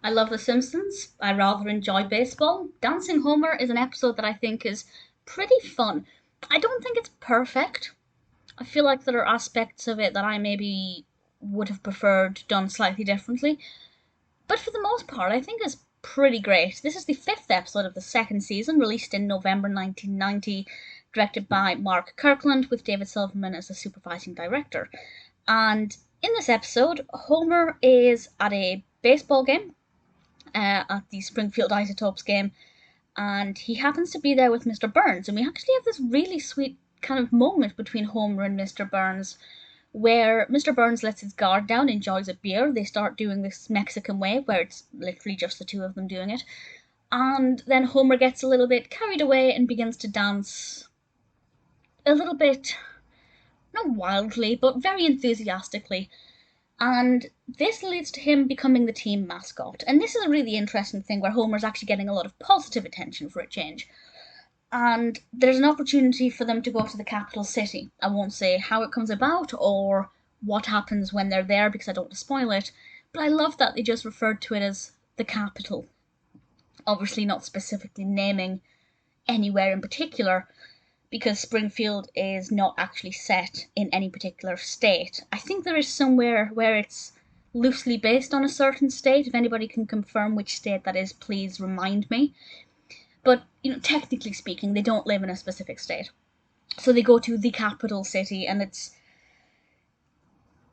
I love The Simpsons. I rather enjoy baseball. Dancing Homer is an episode that I think is pretty fun. I don't think it's perfect. I feel like there are aspects of it that I maybe would have preferred done slightly differently. But for the most part, I think it's pretty great. This is the fifth episode of the second season, released in November 1990, directed by Mark Kirkland, with David Silverman as the supervising director. And in this episode, Homer is at a baseball game, at the Springfield Isotopes game, and he happens to be there with Mr. Burns. And we actually have this really sweet kind of moment between Homer and Mr. Burns where Mr. Burns lets his guard down, enjoys a beer. They start doing this Mexican way where it's literally just the two of them doing it. And then Homer gets a little bit carried away and begins to dance a little bit, not wildly, but very enthusiastically. And this leads to him becoming the team mascot. And this is a really interesting thing where Homer's actually getting a lot of positive attention for a change. And there's an opportunity for them to go to the capital city. I won't say how it comes about or what happens when they're there because I don't want to spoil it, but I love that they just referred to it as the capital. Obviously, not specifically naming anywhere in particular, because Springfield is not actually set in any particular state. I think there is somewhere where it's loosely based on a certain state. If anybody can confirm which state that is, please remind me. But, technically speaking, they don't live in a specific state. So they go to the capital city, and it's,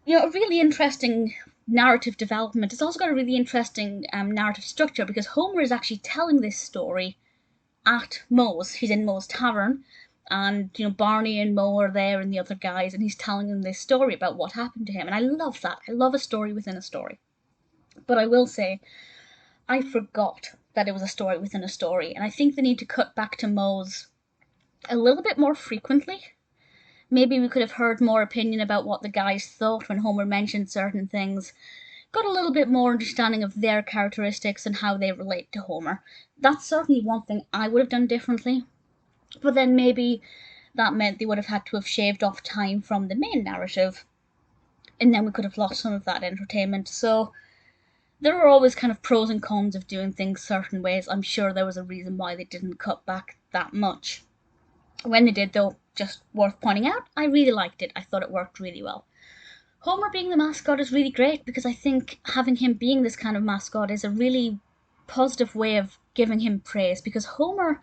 a really interesting narrative development. It's also got a really interesting narrative structure because Homer is actually telling this story at Moe's. He's in Moe's Tavern, and Barney and Moe are there and the other guys, and he's telling them this story about what happened to him. And I love that. I love a story within a story. But I will say, I forgot that it was a story within a story, and I think they need to cut back to Moe's a little bit more frequently. Maybe we could have heard more opinion about what the guys thought when Homer mentioned certain things, got a little bit more understanding of their characteristics and how they relate to Homer. That's certainly one thing I would have done differently, but then maybe that meant they would have had to have shaved off time from the main narrative, and then we could have lost some of that entertainment. So there are always kind of pros and cons of doing things certain ways. I'm sure there was a reason why they didn't cut back that much. When they did, though, just worth pointing out, I really liked it. I thought it worked really well. Homer being the mascot is really great because I think having him being this kind of mascot is a really positive way of giving him praise, because Homer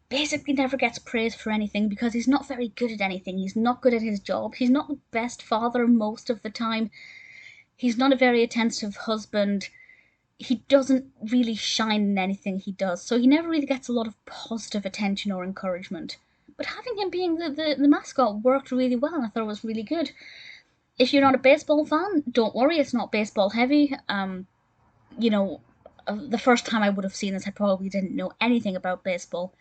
basically never gets praise for anything because he's not very good at anything. He's not good at his job. He's not the best father most of the time. He's not a very attentive husband. He doesn't really shine in anything he does, so he never really gets a lot of positive attention or encouragement. But having him being the mascot worked really well, and I thought it was really good. If you're not a baseball fan, don't worry, it's not baseball heavy. The first time I would have seen this, I probably didn't know anything about baseball.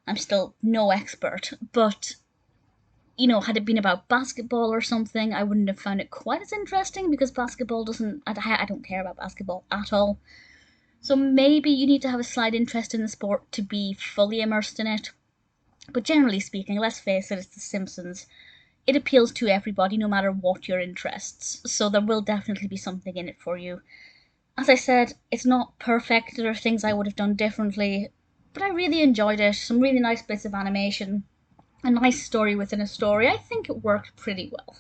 I'm still no expert, but had it been about basketball or something, I wouldn't have found it quite as interesting because basketball doesn't. I don't care about basketball at all. So maybe you need to have a slight interest in the sport to be fully immersed in it. But generally speaking, let's face it, it's The Simpsons. It appeals to everybody, no matter what your interests. So there will definitely be something in it for you. As I said, it's not perfect. There are things I would have done differently, but I really enjoyed it. Some really nice bits of animation. A nice story within a story. I think it worked pretty well.